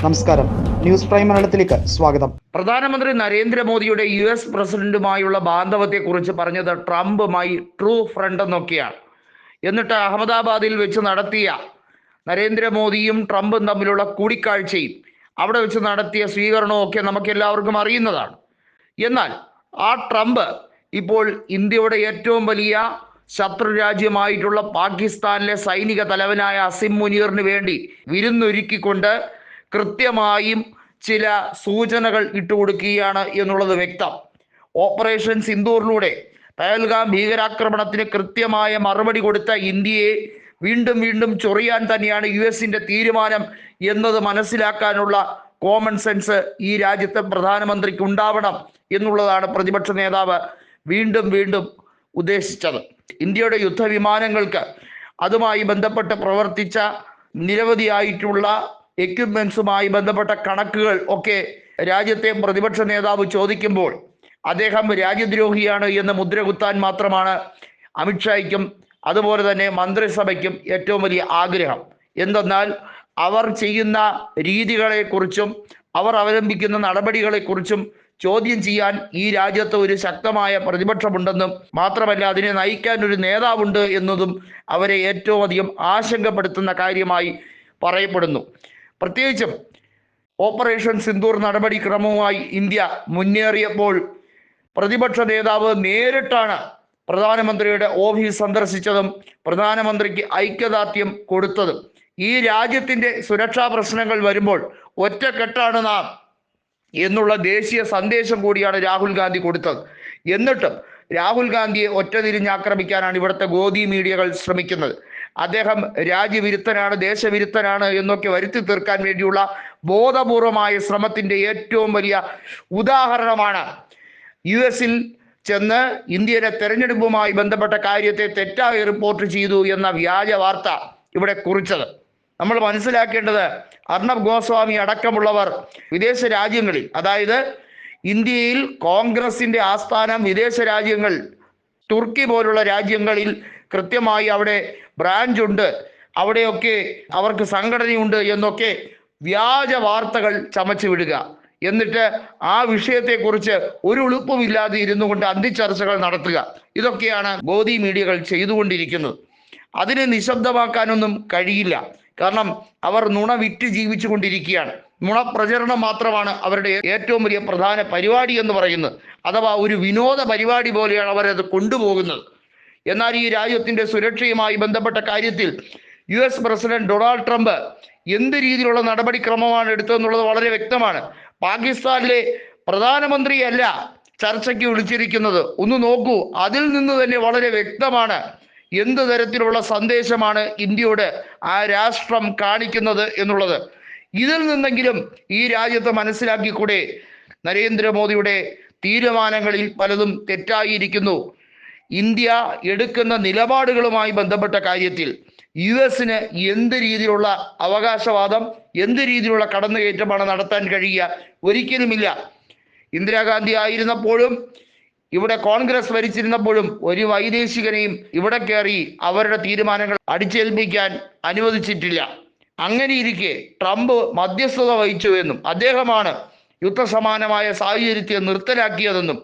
നമസ്കാരം, news prime മലയാളത്തിലേക്ക് സ്വാഗതം. പ്രധാനമന്ത്രി നരേന്ദ്രമോദിയുടെ US പ്രസിഡന്റുമായുള്ള ബാന്ധവത്തെക്കുറിച്ച് പറഞ്ഞത് ട്രംപ് മൈ ട്രൂ ഫ്രണ്ട് എന്നൊക്കെയാണ്. എന്നിട്ട് അഹമ്മദാബാദിൽ വെച്ച് നടത്തിയ നരേന്ദ്രമോദിയും ട്രംപും തമ്മിലുള്ള കൂടിക്കാഴ്ചയും അവിടെ വെച്ച് നടത്തിയ സ്വീകരണവും ഒക്കെ നമുക്ക് എല്ലാവർക്കും അറിയുന്നതാണ്. എന്നാൽ ആ ട്രംപ് ഇപ്പോൾ ഇന്ത്യയുടെ ഏറ്റവും വലിയ ശത്രു രാജ്യമായിട്ടുള്ള പാകിസ്ഥാനിലെ സൈനിക തലവനായ അസിം മുനീറിന് വേണ്ടി വിരുന്നൊരുക്കിക്കൊണ്ട് കൃത്യമായും ചില സൂചനകൾ ഇട്ടുകൊടുക്കുകയാണ് എന്നുള്ളത് വ്യക്തം. ഓപ്പറേഷൻ സിന്ദൂറിലൂടെ പഹൽഗാം ഭീകരാക്രമണത്തിന് കൃത്യമായ മറുപടി കൊടുത്ത ഇന്ത്യയെ വീണ്ടും വീണ്ടും ചൊറിയാൻ തന്നെയാണ് US-ന്റെ തീരുമാനം എന്നത് മനസ്സിലാക്കാനുള്ള കോമൺ സെൻസ് ഈ രാജ്യത്തെ പ്രധാനമന്ത്രിക്ക് ഉണ്ടാവണം എന്നുള്ളതാണ് പ്രതിപക്ഷ നേതാവ് വീണ്ടും വീണ്ടും ഉദ്ദേശിച്ചത്. ഇന്ത്യയുടെ യുദ്ധവിമാനങ്ങൾക്ക് അതുമായി ബന്ധപ്പെട്ട് പ്രവർത്തിച്ച നിരവധിയായിട്ടുള്ള എക്യുപ്മെന്റ്സുമായി ബന്ധപ്പെട്ട കണക്കുകൾ ഒക്കെ രാജ്യത്തെ പ്രതിപക്ഷ നേതാവ് ചോദിക്കുമ്പോൾ അദ്ദേഹം രാജ്യദ്രോഹിയാണ് എന്ന് മുദ്രകുത്താൻ മാത്രമാണ് അമിത്ഷായ്ക്കും അതുപോലെ തന്നെ മന്ത്രിസഭയ്ക്കും ഏറ്റവും വലിയ ആഗ്രഹം. എന്തെന്നാൽ അവർ ചെയ്യുന്ന രീതികളെക്കുറിച്ചും അവർ അവലംബിക്കുന്ന നടപടികളെക്കുറിച്ചും ചോദ്യം ചെയ്യാൻ ഈ രാജ്യത്ത് ഒരു ശക്തമായ പ്രതിപക്ഷമുണ്ടെന്നും മാത്രമല്ല അതിനെ നയിക്കാൻ ഒരു നേതാവുണ്ട് എന്നതും അവരെ ഏറ്റവും അധികം ആശങ്കപ്പെടുത്തുന്ന കാര്യമായി പറയപ്പെടുന്നു. പ്രത്യേകിച്ചും ഓപ്പറേഷൻ സിന്ദൂർ നടപടിക്രമവുമായി ഇന്ത്യ മുന്നേറിയപ്പോൾ പ്രതിപക്ഷ നേതാവ് നേരിട്ടാണ് പ്രധാനമന്ത്രിയുടെ ഓഫീസ് സന്ദർശിച്ചതും പ്രധാനമന്ത്രിക്ക് ഐക്യദാർഢ്യം കൊടുത്തതും. ഈ രാജ്യത്തിൻ്റെ സുരക്ഷാ പ്രശ്നങ്ങൾ വരുമ്പോൾ ഒറ്റക്കെട്ടാണ് നാം എന്നുള്ള ദേശീയ സന്ദേശം കൂടിയാണ് രാഹുൽ ഗാന്ധി കൊടുത്തത്. എന്നിട്ടും രാഹുൽ ഗാന്ധിയെ ഒറ്റതിരിഞ്ഞാക്രമിക്കാനാണ് ഇവിടുത്തെ ഗോദി മീഡിയകൾ ശ്രമിക്കുന്നത്. അദ്ദേഹം രാജ്യവിരുദ്ധനാണ്, ദേശവിരുദ്ധനാണ് എന്നൊക്കെ വരുത്തി തീർക്കാൻ വേണ്ടിയുള്ള ബോധപൂർവമായ ശ്രമത്തിൻ്റെ ഏറ്റവും വലിയ ഉദാഹരണമാണ് US-ൽ ചെന്ന് ഇന്ത്യയിലെ തെരഞ്ഞെടുപ്പുമായി ബന്ധപ്പെട്ട കാര്യത്തെ തെറ്റായി റിപ്പോർട്ട് ചെയ്തു എന്ന വ്യാജ വാർത്ത ഇവിടെ കുറിച്ചത്. നമ്മൾ മനസ്സിലാക്കേണ്ടത് അർണബ് ഗോസ്വാമി അടക്കമുള്ളവർ വിദേശ രാജ്യങ്ങളിൽ, അതായത് ഇന്ത്യയിൽ കോൺഗ്രസിൻ്റെ ആസ്ഥാനം വിദേശ രാജ്യങ്ങൾ, തുർക്കി പോലുള്ള രാജ്യങ്ങളിൽ കൃത്യമായി അവിടെ ബ്രാഞ്ച് ഉണ്ട്, അവിടെയൊക്കെ അവർക്ക് സംഘടനയുണ്ട് എന്നൊക്കെ വ്യാജ വാർത്തകൾ ചമച്ചു വിടുക. എന്നിട്ട് ആ വിഷയത്തെക്കുറിച്ച് ഒരു ഉളുപ്പുമില്ലാതെ ഇരുന്നു കൊണ്ട് അന്തിച്ചർച്ചകൾ നടത്തുക. ഇതൊക്കെയാണ് ഗോദി മീഡിയകൾ ചെയ്തുകൊണ്ടിരിക്കുന്നത്. അതിനെ നിശബ്ദമാക്കാനൊന്നും കഴിയില്ല. കാരണം അവർ നുണ വിറ്റ് ജീവിച്ചു കൊണ്ടിരിക്കുകയാണ്. നുണപ്രചരണം മാത്രമാണ് അവരുടെ ഏറ്റവും വലിയ പ്രധാന പരിപാടി എന്ന് പറയുന്നത്. അഥവാ ഒരു വിനോദ പരിപാടി പോലെയാണ് അവരത് കൊണ്ടുപോകുന്നത്. എന്നാൽ ഈ രാജ്യത്തിൻ്റെ സുരക്ഷയുമായി ബന്ധപ്പെട്ട കാര്യത്തിൽ US പ്രസിഡന്റ് ഡൊണാൾഡ് ട്രംപ് എന്ത് രീതിയിലുള്ള നടപടിക്രമമാണ് എടുത്തതെന്നുള്ളത് വളരെ വ്യക്തമാണ്. പാകിസ്ഥാനിലെ പ്രധാനമന്ത്രിയല്ല ചർച്ചയ്ക്ക് വിളിച്ചിരിക്കുന്നത്. ഒന്ന് നോക്കൂ, അതിൽ നിന്ന് തന്നെ വളരെ വ്യക്തമാണ് എന്ത് തരത്തിലുള്ള സന്ദേശമാണ് ഇന്ത്യയോട് ആ രാഷ്ട്രം കാണിക്കുന്നത് എന്നുള്ളത്. ഇതിൽ നിന്നെങ്കിലും ഈ രാജ്യത്ത് മനസ്സിലാക്കിക്കൂടെ നരേന്ദ്രമോദിയുടെ തീരുമാനങ്ങളിൽ പലതും തെറ്റായിരിക്കുന്നു. ഇന്ത്യ എടുക്കുന്ന നിലപാടുകളുമായി ബന്ധപ്പെട്ട കാര്യത്തിൽ US-ന് എന്ത് രീതിയിലുള്ള അവകാശവാദം, എന്ത് രീതിയിലുള്ള കടന്നുകയറ്റമാണ് നടത്താൻ കഴിയുക? ഒരിക്കലുമില്ല. ഇന്ദിരാഗാന്ധി ആയിരുന്നപ്പോഴും ഇവിടെ കോൺഗ്രസ് ഭരിച്ചിരുന്നപ്പോഴും ഒരു വൈദേശികനെയും ഇവിടെ കയറി അവരുടെ തീരുമാനങ്ങൾ അടിച്ചേൽപ്പിക്കാൻ അനുവദിച്ചിട്ടില്ല. അങ്ങനെയിരിക്കെ ട്രംപ് മധ്യസ്ഥത വഹിച്ചു എന്നും അദ്ദേഹമാണ് യുദ്ധസമാനമായ സാഹചര്യത്തെ നിർത്തലാക്കിയതെന്നും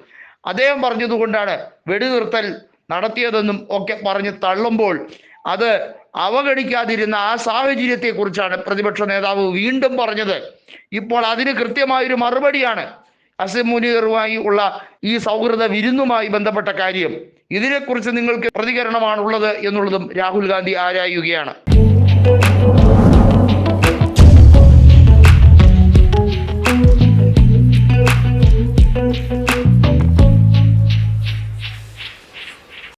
അദ്ദേഹം പറഞ്ഞതുകൊണ്ടാണ് വെടിനിർത്തൽ നടത്തിയതെന്നും ഒക്കെ പറഞ്ഞ് തള്ളുമ്പോൾ അത് അവഗണിക്കാതിരുന്ന ആ സാഹചര്യത്തെക്കുറിച്ചാണ് പ്രതിപക്ഷ നേതാവ് വീണ്ടും പറഞ്ഞത്. ഇപ്പോൾ അതിന് കൃത്യമായൊരു മറുപടിയാണ് അസിം മുനീറുമായി ഉള്ള ഈ സൗഹൃദ വിരുന്നുമായി ബന്ധപ്പെട്ട കാര്യം. ഇതിനെക്കുറിച്ച് നിങ്ങൾക്ക് പ്രതികരണമാണുള്ളത് എന്നുള്ളതും രാഹുൽ ഗാന്ധി ആരായുകയാണ്.